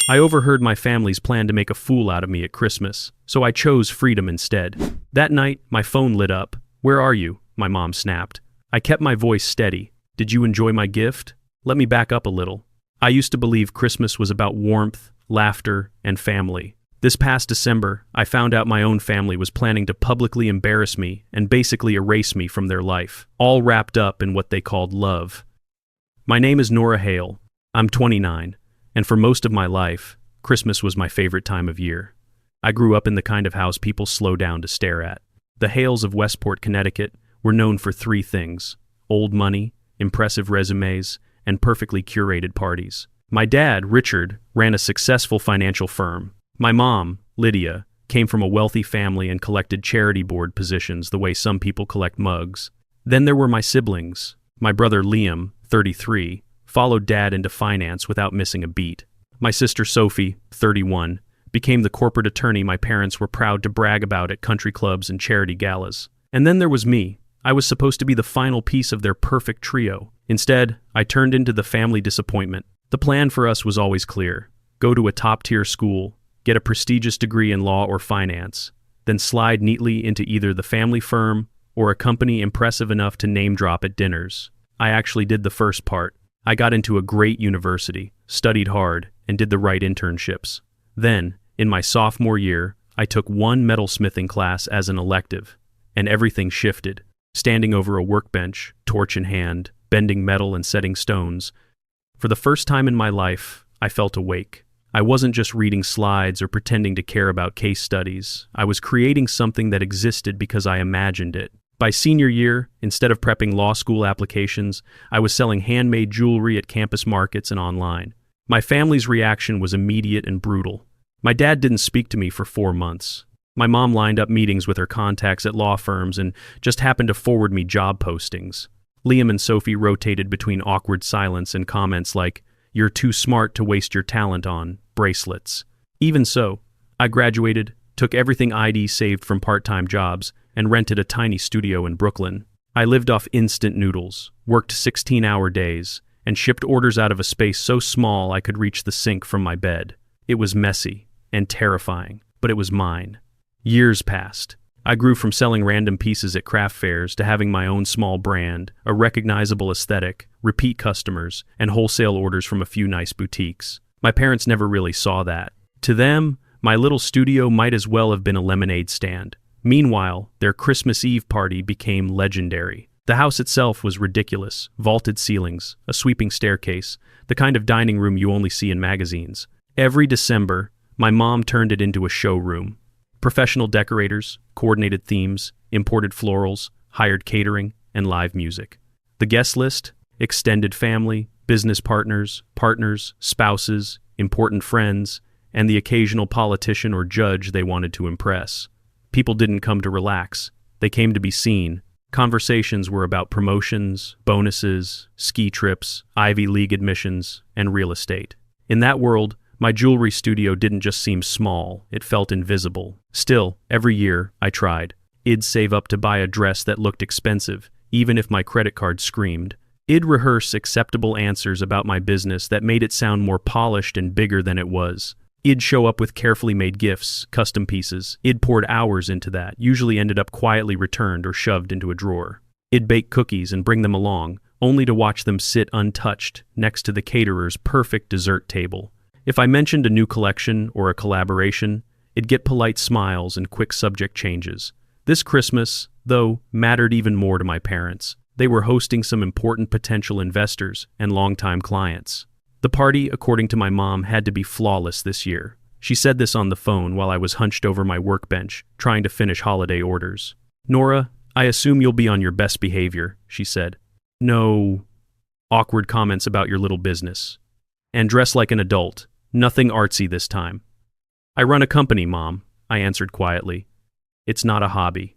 I overheard my family's plan to make a fool out of me at Christmas, so I chose freedom instead. That night, my phone lit up. "Where are you?" my mom snapped. I kept my voice steady. "Did you enjoy my gift?" Let me back up a little. I used to believe Christmas was about warmth, laughter, and family. This past December, I found out my own family was planning to publicly embarrass me and basically erase me from their life, all wrapped up in what they called love. My name is Nora Hale. I'm 29, and for most of my life, Christmas was my favorite time of year. I grew up in the kind of house people slow down to stare at. The Hales of Westport, Connecticut were known for three things: old money, impressive resumes, and perfectly curated parties. My dad, Richard, ran a successful financial firm. My mom, Lydia, came from a wealthy family and collected charity board positions the way some people collect mugs. Then there were my siblings. My brother Liam, 33, followed dad into finance without missing a beat. My sister Sophie, 31, became the corporate attorney my parents were proud to brag about at country clubs and charity galas. And then there was me. I was supposed to be the final piece of their perfect trio. Instead, I turned into the family disappointment. The plan for us was always clear: go to a top-tier school, get a prestigious degree in law or finance, then slide neatly into either the family firm or a company impressive enough to name-drop at dinners. I actually did the first part. I got into a great university, studied hard, and did the right internships. Then, in my sophomore year, I took one metalsmithing class as an elective, and everything shifted. Standing over a workbench, torch in hand, bending metal and setting stones. For the first time in my life, I felt awake. I wasn't just reading slides or pretending to care about case studies. I was creating something that existed because I imagined it. By senior year, instead of prepping law school applications, I was selling handmade jewelry at campus markets and online. My family's reaction was immediate and brutal. My dad didn't speak to me for 4 months. My mom lined up meetings with her contacts at law firms and just happened to forward me job postings. Liam and Sophie rotated between awkward silence and comments like, "You're too smart to waste your talent on bracelets." Even so, I graduated, took everything ID saved from part-time jobs, and rented a tiny studio in Brooklyn. I lived off instant noodles, worked 16-hour days, and shipped orders out of a space so small I could reach the sink from my bed. It was messy and terrifying, but it was mine. Years passed. I grew from selling random pieces at craft fairs to having my own small brand, a recognizable aesthetic, repeat customers, and wholesale orders from a few nice boutiques. My parents never really saw that. To them, my little studio might as well have been a lemonade stand. Meanwhile, their Christmas Eve party became legendary. The house itself was ridiculous: vaulted ceilings, a sweeping staircase, the kind of dining room you only see in magazines. Every December, my mom turned it into a showroom. Professional decorators, coordinated themes, imported florals, hired catering, and live music. The guest list: extended family, business partners, spouses, important friends, and the occasional politician or judge they wanted to impress. People didn't come to relax. They came to be seen. Conversations were about promotions, bonuses, ski trips, Ivy League admissions, and real estate. In that world, my jewelry studio didn't just seem small, it felt invisible. Still, every year, I tried. I'd save up to buy a dress that looked expensive, even if my credit card screamed. I'd rehearse acceptable answers about my business that made it sound more polished and bigger than it was. I'd show up with carefully made gifts, custom pieces. I'd poured hours into that, usually ended up quietly returned or shoved into a drawer. I'd bake cookies and bring them along, only to watch them sit untouched next to the caterer's perfect dessert table. If I mentioned a new collection or a collaboration, it'd get polite smiles and quick subject changes. This Christmas, though, mattered even more to my parents. They were hosting some important potential investors and longtime clients. The party, according to my mom, had to be flawless this year. She said this on the phone while I was hunched over my workbench, trying to finish holiday orders. "Nora, I assume you'll be on your best behavior," she said. "No awkward comments about your little business. And dress like an adult. Nothing artsy this time." "I run a company, Mom," I answered quietly. "It's not a hobby."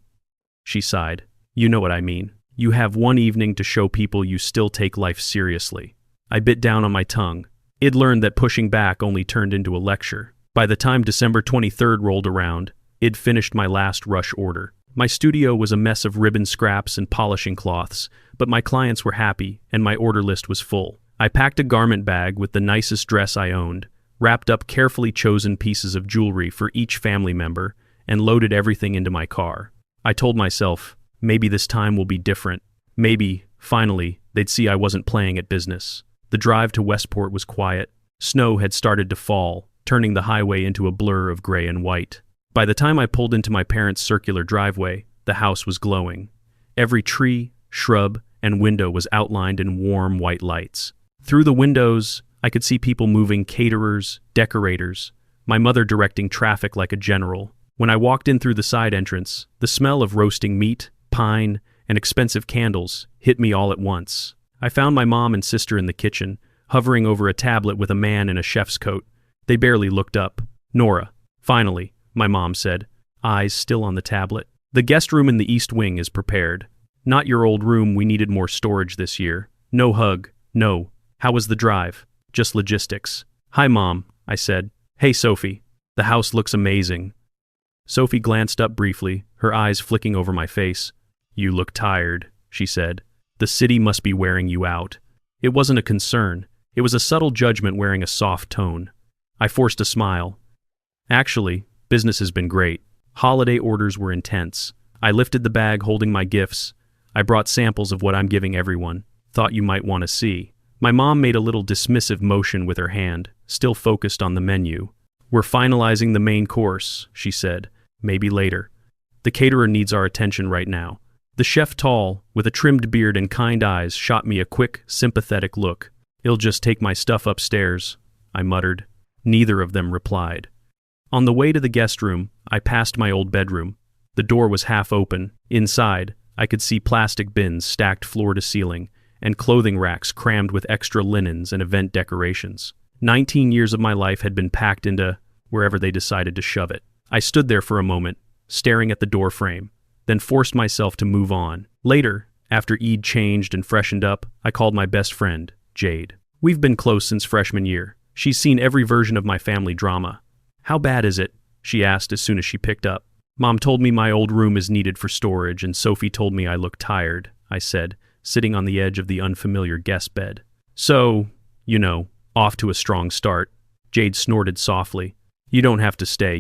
She sighed. "You know what I mean. You have one evening to show people you still take life seriously." I bit down on my tongue. I'd learned that pushing back only turned into a lecture. By the time December 23rd rolled around, I'd finished my last rush order. My studio was a mess of ribbon scraps and polishing cloths, but my clients were happy and my order list was full. I packed a garment bag with the nicest dress I owned, wrapped up carefully chosen pieces of jewelry for each family member, and loaded everything into my car. I told myself, maybe this time will be different. Maybe, finally, they'd see I wasn't playing at business. The drive to Westport was quiet. Snow had started to fall, turning the highway into a blur of gray and white. By the time I pulled into my parents' circular driveway, the house was glowing. Every tree, shrub, and window was outlined in warm white lights. Through the windows, I could see people moving: caterers, decorators, my mother directing traffic like a general. When I walked in through the side entrance, the smell of roasting meat, pine, and expensive candles hit me all at once. I found my mom and sister in the kitchen, hovering over a tablet with a man in a chef's coat. They barely looked up. "Nora," finally, my mom said, eyes still on the tablet. "The guest room in the east wing is prepared. Not your old room, we needed more storage this year. No hug, no. How was the drive? Just logistics." "Hi, Mom," I said. "Hey, Sophie. The house looks amazing." Sophie glanced up briefly, her eyes flicking over my face. "You look tired," she said. "The city must be wearing you out." It wasn't a concern. It was a subtle judgment wearing a soft tone. I forced a smile. "Actually, business has been great. Holiday orders were intense. I lifted the bag holding my gifts. I brought samples of what I'm giving everyone. Thought you might want to see." My mom made a little dismissive motion with her hand, still focused on the menu. "We're finalizing the main course," she said. "Maybe later. The caterer needs our attention right now." The chef, tall, with a trimmed beard and kind eyes, shot me a quick, sympathetic look. "I'll just take my stuff upstairs," I muttered. Neither of them replied. On the way to the guest room, I passed my old bedroom. The door was half open. Inside, I could see plastic bins stacked floor to ceiling, and clothing racks crammed with extra linens and event decorations. 19 years of my life had been packed into wherever they decided to shove it. I stood there for a moment, staring at the door frame, then forced myself to move on. Later, after Eid changed and freshened up, I called my best friend, Jade. We've been close since freshman year. She's seen every version of my family drama. "How bad is it?" she asked as soon as she picked up. "Mom told me my old room is needed for storage, and Sophie told me I look tired," I said, sitting on the edge of the unfamiliar guest bed. "So, off to a strong start." Jade snorted softly. "You don't have to stay,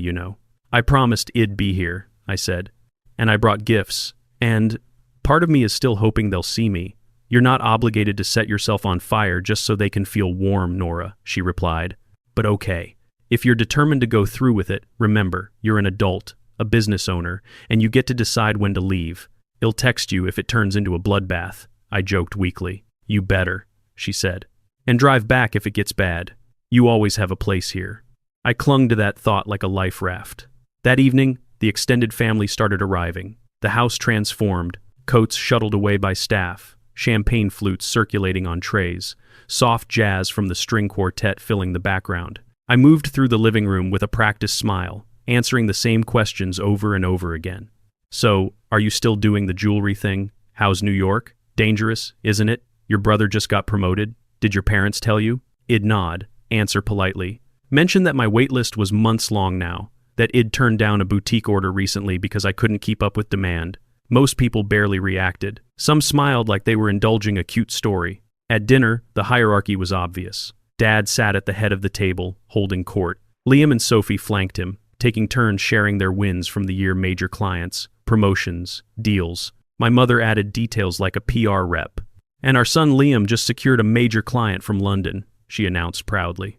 I promised I'd be here," I said. "And I brought gifts. And part of me is still hoping they'll see me." "You're not obligated to set yourself on fire just so they can feel warm, Nora," she replied. "But okay. If you're determined to go through with it, remember, you're an adult, a business owner, and you get to decide when to leave. I'll text you if it turns into a bloodbath," I joked weakly. "You better," she said. "And drive back if it gets bad. You always have a place here." I clung to that thought like a life raft. That evening, the extended family started arriving. The house transformed, coats shuttled away by staff, champagne flutes circulating on trays, soft jazz from the string quartet filling the background. I moved through the living room with a practiced smile, answering the same questions over and over again. "So, are you still doing the jewelry thing? How's New York? Dangerous, isn't it? Your brother just got promoted. Did your parents tell you?" I'd nod, answer politely. Mention that my wait list was months long now, that I'd turned down a boutique order recently because I couldn't keep up with demand. Most people barely reacted. Some smiled like they were indulging a cute story. At dinner, the hierarchy was obvious. Dad sat at the head of the table, holding court. Liam and Sophie flanked him, taking turns sharing their wins from the year: major clients, promotions, deals. My mother added details like a PR rep. "And our son Liam just secured a major client from London," she announced proudly.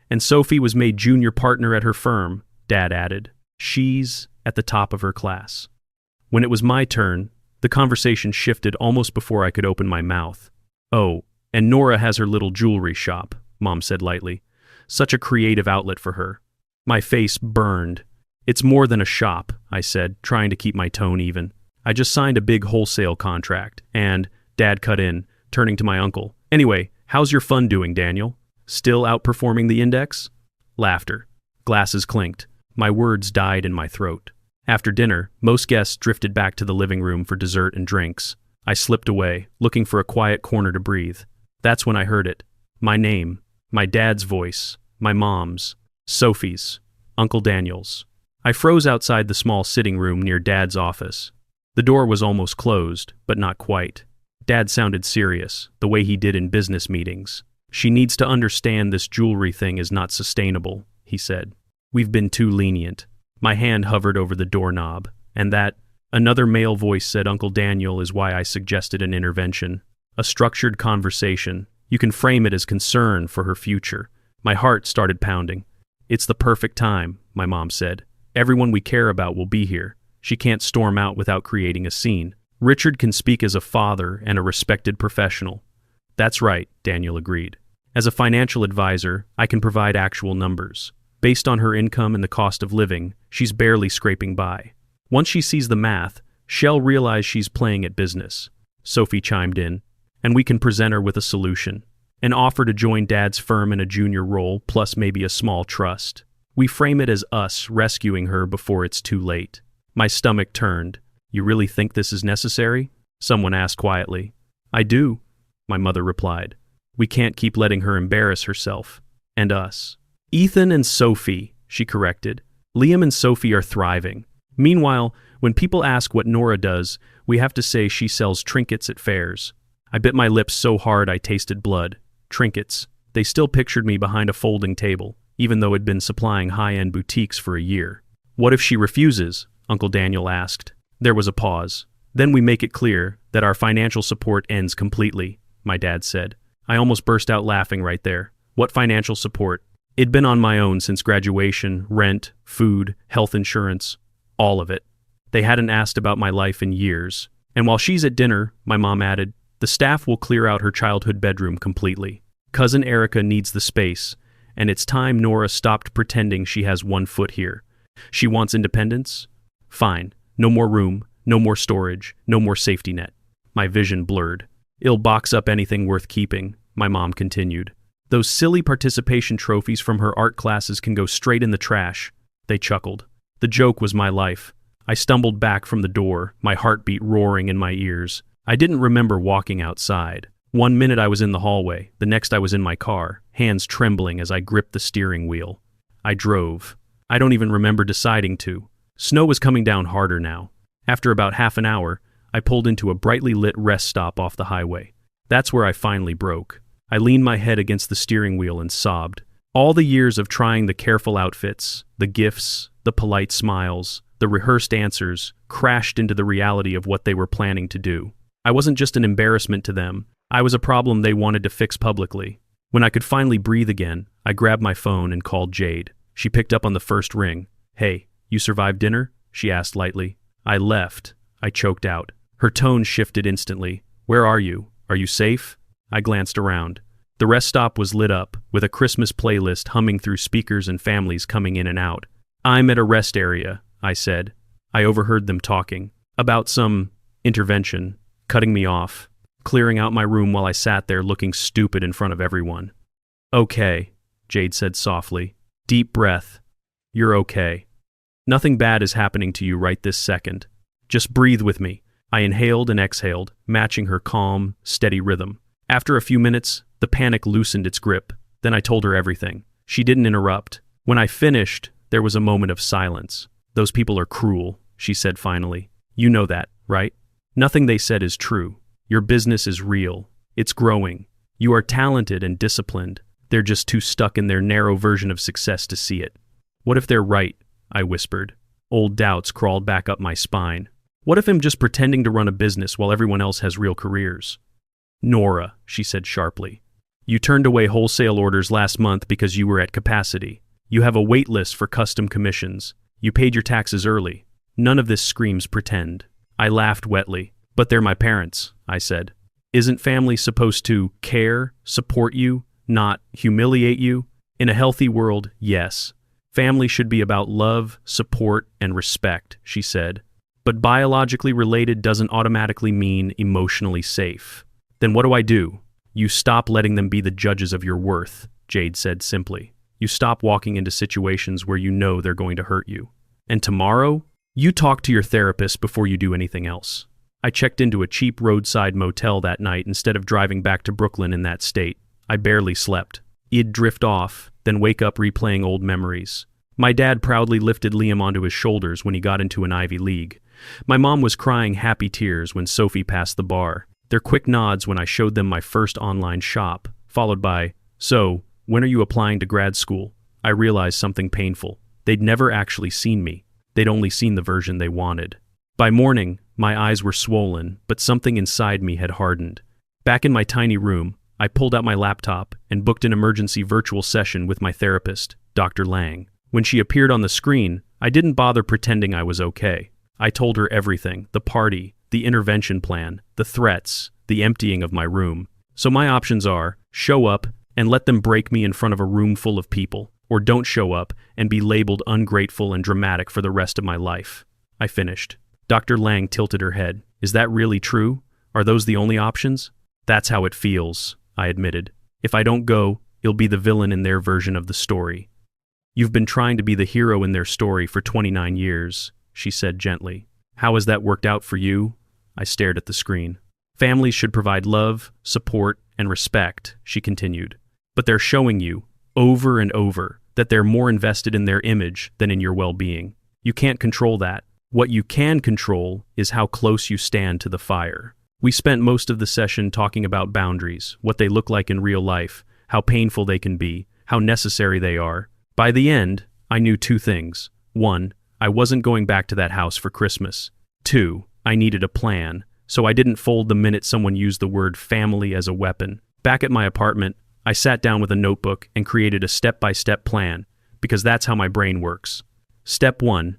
"And Sophie was made junior partner at her firm," Dad added. "She's at the top of her class." When it was my turn, the conversation shifted almost before I could open my mouth. "Oh, and Nora has her little jewelry shop," Mom said lightly. "Such a creative outlet for her." My face burned. "It's more than a shop," I said, trying to keep my tone even. "I just signed a big wholesale contract, and," Dad cut in, turning to my uncle. "Anyway, how's your fund doing, Daniel? Still outperforming the index?" Laughter. Glasses clinked. My words died in my throat. After dinner, most guests drifted back to the living room for dessert and drinks. I slipped away, looking for a quiet corner to breathe. That's when I heard it. My name. My dad's voice. My mom's. Sophie's. Uncle Daniel's. I froze outside the small sitting room near Dad's office. The door was almost closed, but not quite. Dad sounded serious, the way he did in business meetings. She needs to understand this jewelry thing is not sustainable, he said. We've been too lenient. My hand hovered over the doorknob, and that, another male voice said, Uncle Daniel, is why I suggested an intervention. A structured conversation. You can frame it as concern for her future. My heart started pounding. It's the perfect time, my mom said. Everyone we care about will be here. She can't storm out without creating a scene. Richard can speak as a father and a respected professional. That's right, Daniel agreed. As a financial advisor, I can provide actual numbers. Based on her income and the cost of living, she's barely scraping by. Once she sees the math, she'll realize she's playing at business. Sophie chimed in, and we can present her with a solution. An offer to join Dad's firm in a junior role, plus maybe a small trust. We frame it as us rescuing her before it's too late. My stomach turned. You really think this is necessary? Someone asked quietly. I do, my mother replied. We can't keep letting her embarrass herself. And us. Ethan and Sophie, she corrected. Liam and Sophie are thriving. Meanwhile, when people ask what Nora does, we have to say she sells trinkets at fairs. I bit my lips so hard I tasted blood. Trinkets. They still pictured me behind a folding table, even though I'd been supplying high-end boutiques for a year. What if she refuses? Uncle Daniel asked. There was a pause. Then we make it clear that our financial support ends completely, my dad said. I almost burst out laughing right there. What financial support? It'd been on my own since graduation, rent, food, health insurance, all of it. They hadn't asked about my life in years. And while she's at dinner, my mom added, the staff will clear out her childhood bedroom completely. Cousin Erica needs the space, and it's time Nora stopped pretending she has one foot here. She wants independence? Fine. No more room, no more storage, no more safety net. My vision blurred. It'll box up anything worth keeping, my mom continued. Those silly participation trophies from her art classes can go straight in the trash. They chuckled. The joke was my life. I stumbled back from the door, my heartbeat roaring in my ears. I didn't remember walking outside. 1 minute I was in the hallway, the next I was in my car, hands trembling as I gripped the steering wheel. I drove. I don't even remember deciding to. Snow was coming down harder now. After about half an hour, I pulled into a brightly lit rest stop off the highway. That's where I finally broke. I leaned my head against the steering wheel and sobbed. All the years of trying the careful outfits, the gifts, the polite smiles, the rehearsed answers, crashed into the reality of what they were planning to do. I wasn't just an embarrassment to them. I was a problem they wanted to fix publicly. When I could finally breathe again, I grabbed my phone and called Jade. She picked up on the first ring. Hey, you survived dinner? She asked lightly. I left. I choked out. Her tone shifted instantly. Where are you? Are you safe? I glanced around. The rest stop was lit up, with a Christmas playlist humming through speakers and families coming in and out. I'm at a rest area, I said. I overheard them talking. About some intervention, cutting me off, clearing out my room while I sat there looking stupid in front of everyone. Okay, Jade said softly. Deep breath. You're okay. Nothing bad is happening to you right this second. Just breathe with me. I inhaled and exhaled, matching her calm, steady rhythm. After a few minutes, the panic loosened its grip. Then I told her everything. She didn't interrupt. When I finished, there was a moment of silence. Those people are cruel, she said finally. You know that, right? Nothing they said is true. Your business is real. It's growing. You are talented and disciplined. They're just too stuck in their narrow version of success to see it. What if they're right? I whispered. Old doubts crawled back up my spine. What if I'm just pretending to run a business while everyone else has real careers? Nora, she said sharply. You turned away wholesale orders last month because you were at capacity. You have a wait list for custom commissions. You paid your taxes early. None of this screams pretend. I laughed wetly. But they're my parents, I said. Isn't family supposed to care, support you, not humiliate you? In a healthy world, yes. Family should be about love, support, and respect, she said. But biologically related doesn't automatically mean emotionally safe. Then what do I do? You stop letting them be the judges of your worth, Jade said simply. You stop walking into situations where you know they're going to hurt you. And tomorrow, you talk to your therapist before you do anything else. I checked into a cheap roadside motel that night instead of driving back to Brooklyn in that state. I barely slept. I'd drift off, then wake up replaying old memories. My dad proudly lifted Liam onto his shoulders when he got into an Ivy League. My mom was crying happy tears when Sophie passed the bar. Their quick nods when I showed them my first online shop, followed by, So, when are you applying to grad school? I realized something painful. They'd never actually seen me. They'd only seen the version they wanted. By morning, my eyes were swollen, but something inside me had hardened. Back in my tiny room, I pulled out my laptop and booked an emergency virtual session with my therapist, Dr. Lang. When she appeared on the screen, I didn't bother pretending I was okay. I told her everything: the party, the intervention plan, the threats, the emptying of my room. So my options are: show up and let them break me in front of a room full of people, or don't show up and be labeled ungrateful and dramatic for the rest of my life. I finished. Dr. Lang tilted her head. Is that really true? Are those the only options? That's how it feels, I admitted. If I don't go, you'll be the villain in their version of the story. You've been trying to be the hero in their story for 29 years, she said gently. How has that worked out for you? I stared at the screen. Families should provide love, support, and respect, she continued. But they're showing you, over and over, that they're more invested in their image than in your well-being. You can't control that. What you can control is how close you stand to the fire. We spent most of the session talking about boundaries, what they look like in real life, how painful they can be, how necessary they are. By the end, I knew two things. 1, I wasn't going back to that house for Christmas. 2, I needed a plan, so I didn't fold the minute someone used the word family as a weapon. Back at my apartment, I sat down with a notebook and created a step-by-step plan, because that's how my brain works. Step 1,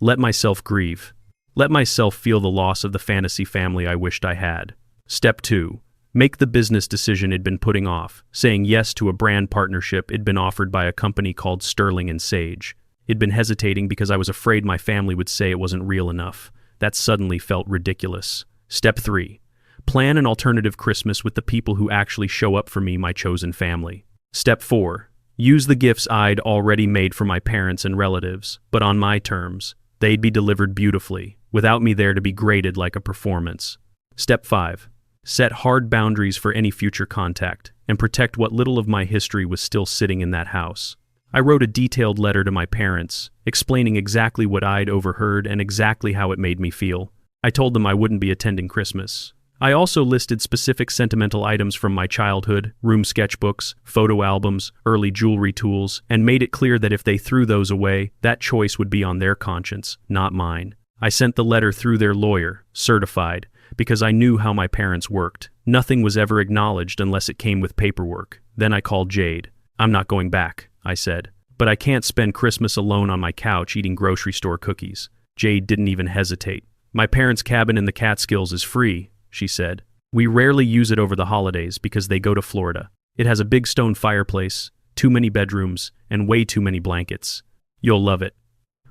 let myself grieve. Let myself feel the loss of the fantasy family I wished I had. Step 2, make the business decision it'd been putting off, saying yes to a brand partnership it'd been offered by a company called Sterling & Sage. It'd been hesitating because I was afraid my family would say it wasn't real enough. That suddenly felt ridiculous. Step 3, plan an alternative Christmas with the people who actually show up for me, my chosen family. Step 4, use the gifts I'd already made for my parents and relatives, but on my terms. They'd be delivered beautifully, without me there to be graded like a performance. Step 5, set hard boundaries for any future contact, and protect what little of my history was still sitting in that house. I wrote a detailed letter to my parents, explaining exactly what I'd overheard and exactly how it made me feel. I told them I wouldn't be attending Christmas. I also listed specific sentimental items from my childhood, room sketchbooks, photo albums, early jewelry tools, and made it clear that if they threw those away, that choice would be on their conscience, not mine. I sent the letter through their lawyer, certified, because I knew how my parents worked. Nothing was ever acknowledged unless it came with paperwork. Then I called Jade. I'm not going back, I said. But I can't spend Christmas alone on my couch eating grocery store cookies. Jade didn't even hesitate. My parents' cabin in the Catskills is free, she said. We rarely use it over the holidays because they go to Florida. It has a big stone fireplace, too many bedrooms, and way too many blankets. You'll love it.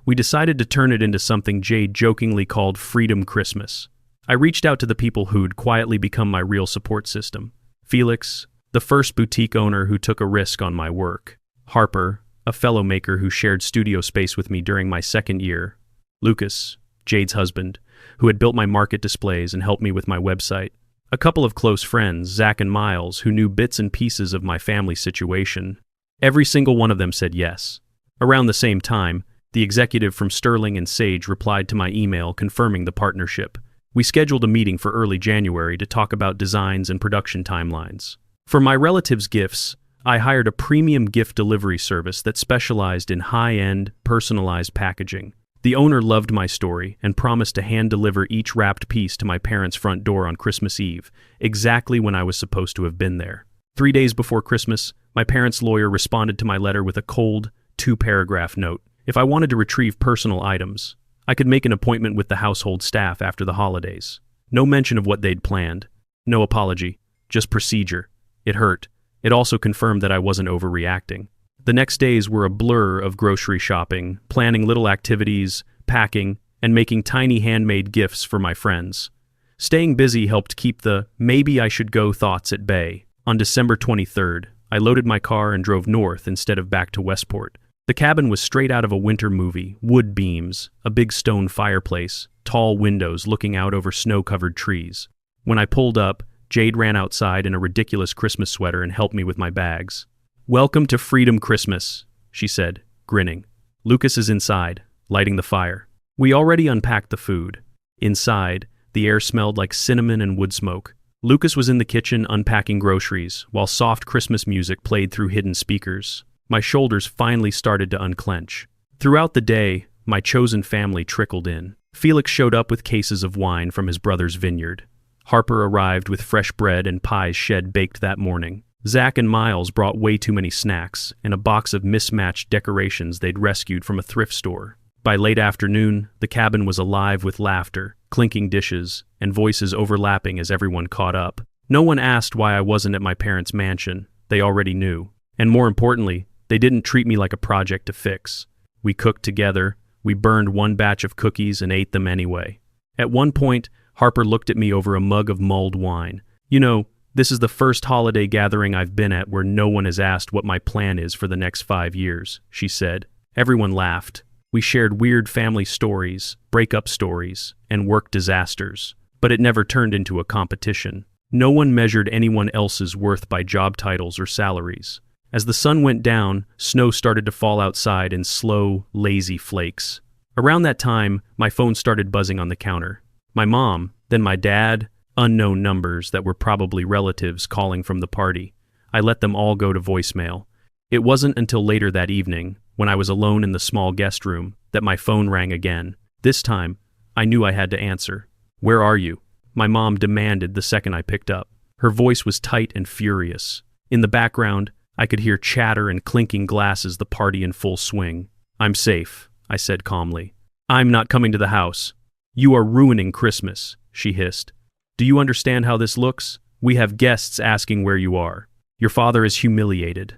We decided to turn it into something Jade jokingly called Freedom Christmas. I reached out to the people who'd quietly become my real support system. Felix, the first boutique owner who took a risk on my work. Harper, a fellow maker who shared studio space with me during my second year. Lucas, Jade's husband, who had built my market displays and helped me with my website. A couple of close friends, Zach and Miles, who knew bits and pieces of my family situation. Every single one of them said yes. Around the same time, the executive from Sterling & Sage replied to my email confirming the partnership. We scheduled a meeting for early January to talk about designs and production timelines. For my relatives' gifts, I hired a premium gift delivery service that specialized in high-end, personalized packaging. The owner loved my story and promised to hand-deliver each wrapped piece to my parents' front door on Christmas Eve, exactly when I was supposed to have been there. 3 days before Christmas, my parents' lawyer responded to my letter with a cold, 2-paragraph note. If I wanted to retrieve personal items, I could make an appointment with the household staff after the holidays. No mention of what they'd planned. No apology. Just procedure. It hurt. It also confirmed that I wasn't overreacting. The next days were a blur of grocery shopping, planning little activities, packing, and making tiny handmade gifts for my friends. Staying busy helped keep the maybe I should go thoughts at bay. On December 23rd, I loaded my car and drove north instead of back to Westport. The cabin was straight out of a winter movie, wood beams, a big stone fireplace, tall windows looking out over snow-covered trees. When I pulled up, Jade ran outside in a ridiculous Christmas sweater and helped me with my bags. "Welcome to Freedom Christmas," she said, grinning. Lucas is inside, lighting the fire. We already unpacked the food. Inside, the air smelled like cinnamon and wood smoke. Lucas was in the kitchen unpacking groceries, while soft Christmas music played through hidden speakers. My shoulders finally started to unclench. Throughout the day, my chosen family trickled in. Felix showed up with cases of wine from his brother's vineyard. Harper arrived with fresh bread and pies Shed baked that morning. Zach and Miles brought way too many snacks and a box of mismatched decorations they'd rescued from a thrift store. By late afternoon, the cabin was alive with laughter, clinking dishes, and voices overlapping as everyone caught up. No one asked why I wasn't at my parents' mansion. They already knew. And more importantly, they didn't treat me like a project to fix. We cooked together, we burned one batch of cookies and ate them anyway. At one point, Harper looked at me over a mug of mulled wine. You know, this is the first holiday gathering I've been at where no one has asked what my plan is for the next 5 years, she said. Everyone laughed. We shared weird family stories, breakup stories, and work disasters, but it never turned into a competition. No one measured anyone else's worth by job titles or salaries. As the sun went down, snow started to fall outside in slow, lazy flakes. Around that time, my phone started buzzing on the counter. My mom, then my dad, unknown numbers that were probably relatives calling from the party. I let them all go to voicemail. It wasn't until later that evening, when I was alone in the small guest room, that my phone rang again. This time, I knew I had to answer. "Where are you?" My mom demanded the second I picked up. Her voice was tight and furious. In the background, I could hear chatter and clinking glasses, the party in full swing. "I'm safe," I said calmly. "I'm not coming to the house." "You are ruining Christmas," she hissed. "Do you understand how this looks? We have guests asking where you are. Your father is humiliated."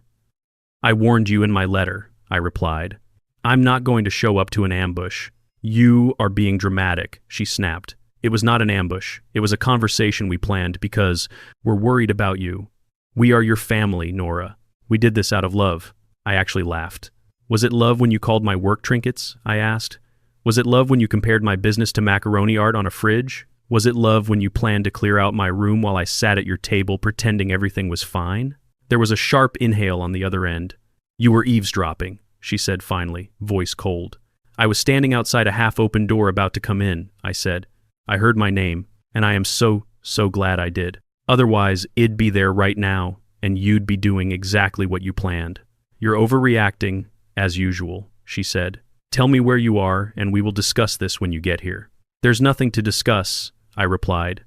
"I warned you in my letter," I replied. "I'm not going to show up to an ambush." "You are being dramatic," she snapped. "It was not an ambush. It was a conversation we planned because we're worried about you. We are your family, Nora. We did this out of love." I actually laughed. "Was it love when you called my work trinkets?" I asked. "Was it love when you compared my business to macaroni art on a fridge? Was it love when you planned to clear out my room while I sat at your table pretending everything was fine?" There was a sharp inhale on the other end. "You were eavesdropping," she said finally, voice cold. "I was standing outside a half-open door about to come in," I said. "I heard my name, and I am so glad I did. Otherwise, it'd be there right now, and you'd be doing exactly what you planned." "You're overreacting, as usual," she said. "Tell me where you are, and we will discuss this when you get here." "There's nothing to discuss," I replied.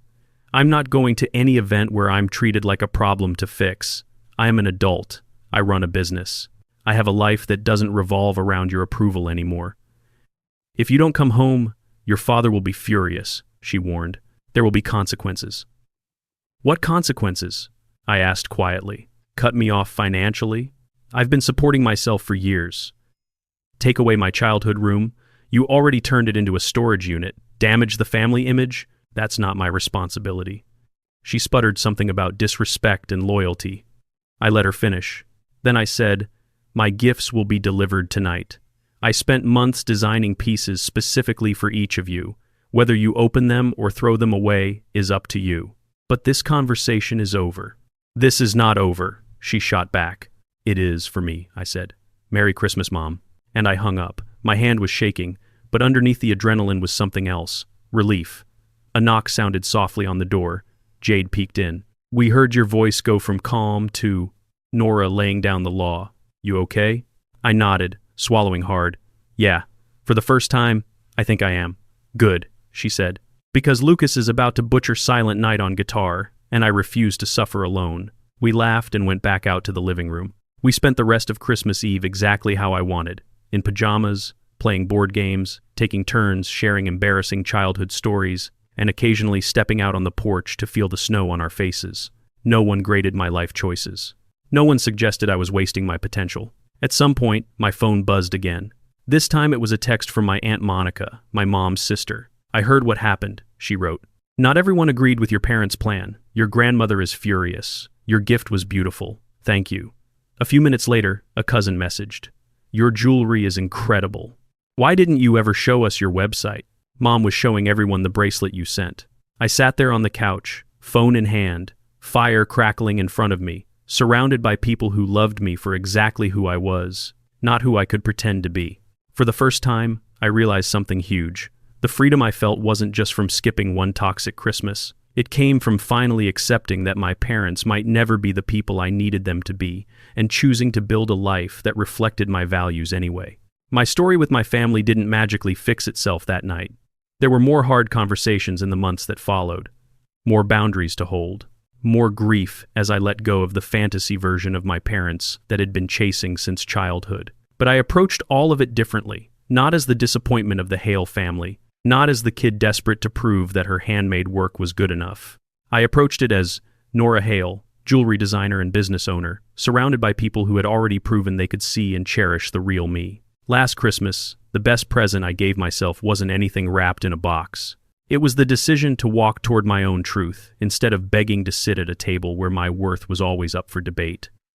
"I'm not going to any event where I'm treated like a problem to fix. I am an adult. I run a business. I have a life that doesn't revolve around your approval anymore." "If you don't come home, your father will be furious," she warned. "There will be consequences." "What consequences?" I asked quietly. "Cut me off financially? I've been supporting myself for years. Take away my childhood room? You already turned it into a storage unit. Damage the family image? That's not my responsibility." She sputtered something about disrespect and loyalty. I let her finish. Then I said, "My gifts will be delivered tonight. I spent months designing pieces specifically for each of you. Whether you open them or throw them away is up to you. But this conversation is over." "This is not over," she shot back. "It is for me," I said. "Merry Christmas, Mom." And I hung up. My hand was shaking, but underneath the adrenaline was something else. Relief. A knock sounded softly on the door. Jade peeked in. "We heard your voice go from calm to Nora laying down the law. You okay?" I nodded, swallowing hard. "Yeah. For the first time, I think I am." "Good," she said. "Because Lucas is about to butcher Silent Night on guitar, and I refuse to suffer alone." We laughed and went back out to the living room. We spent the rest of Christmas Eve exactly how I wanted. In pajamas, playing board games, taking turns sharing embarrassing childhood stories, and occasionally stepping out on the porch to feel the snow on our faces. No one graded my life choices. No one suggested I was wasting my potential. At some point, my phone buzzed again. This time it was a text from my Aunt Monica, my mom's sister. "I heard what happened," she wrote. "Not everyone agreed with your parents' plan. Your grandmother is furious. Your gift was beautiful. Thank you." A few minutes later, a cousin messaged. "Your jewelry is incredible. Why didn't you ever show us your website?" Mom was showing everyone the bracelet you sent. I sat there on the couch, phone in hand, fire crackling in front of me, surrounded by people who loved me for exactly who I was, not who I could pretend to be. For the first time, I realized something huge. The freedom I felt wasn't just from skipping one toxic Christmas. It came from finally accepting that my parents might never be the people I needed them to be, and choosing to build a life that reflected my values anyway. My story with my family didn't magically fix itself that night. There were more hard conversations in the months that followed, more boundaries to hold, more grief as I let go of the fantasy version of my parents that had been chasing since childhood. But I approached all of it differently, not as the disappointment of the Hale family, not as the kid desperate to prove that her handmade work was good enough. I approached it as Nora Hale, jewelry designer and business owner, surrounded by people who had already proven they could see and cherish the real me. Last Christmas, the best present I gave myself wasn't anything wrapped in a box. It was the decision to walk toward my own truth, instead of begging to sit at a table where my worth was always up for debate.